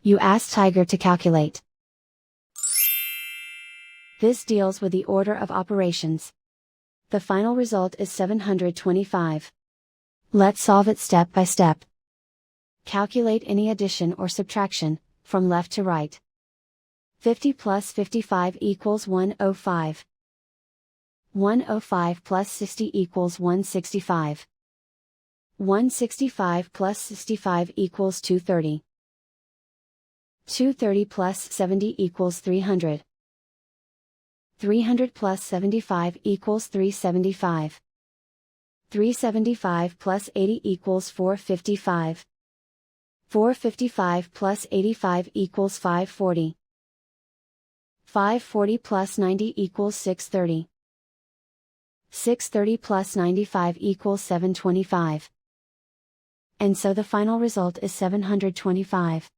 You ask Tiger to calculate. This deals with the order of operations. The final result is 725. Let's solve it step by step. Calculate any addition or subtraction, from left to right. 50 plus 55 equals 105. 105 plus 60 equals 165. 165 plus 65 equals 230. 230 plus 70 equals 300. 300 plus 75 equals 375. 375 plus 80 equals 455. 455 plus 85 equals 540. 540 plus 90 equals 630. 630 plus 95 equals 725. And so the final result is 725.